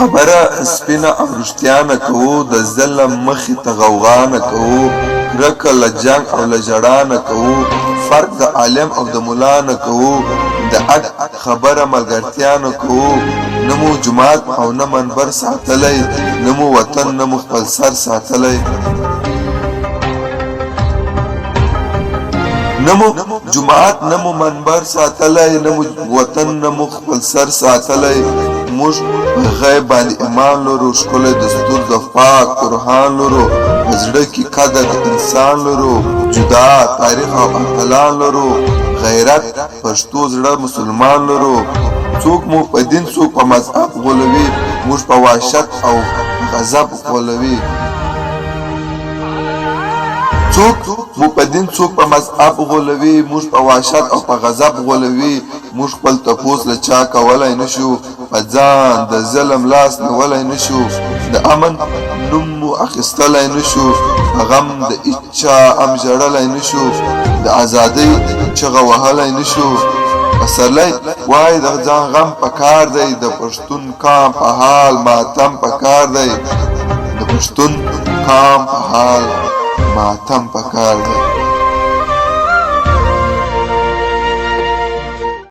خبره سپینه او رښتیا نه کوو د ظلم مخې ته غوغا نه کوو کرکه له جنګ او له ژړا نه کوو فرق د عالم او د ملا نه کوو د حق خبره ملګرتیا نه کوو نه مو جماعت او نه منبر ساتلی نه مو وطن نه مو خپل سر ساتلی نمو جماعت نمو منبر ساتلی نمو وطن نمو خپل سر ساتلی موږ په غیب باندې ایمان لرو ښکلی دستور د پاک قرآن لرو په زړه کې قدر د انسان لرو جدا تاریخ او اتلان لرو غیرت پښتو زړه مسلمان لرو څوک مو په دین څوک په مذهب غولوي موږ په وحشت او غضب غولوي څوک مو په دین څوک په مذهب غولوي موږ په وحشت او په غضب غولوي موږ خپل تپوس له چا کولی نشو په ځان د ظلم لاس نیولی نشو د امن نوم مو اخیستلی نشو په غم د هېچا هم ژړلی نشو د ازادۍ چغه وهلی نشو پسرلی وایي د ځان غم په کار دی د پښتون قام په حال ماتم په کار دی د پښتون قام په حال ماتم پکار دی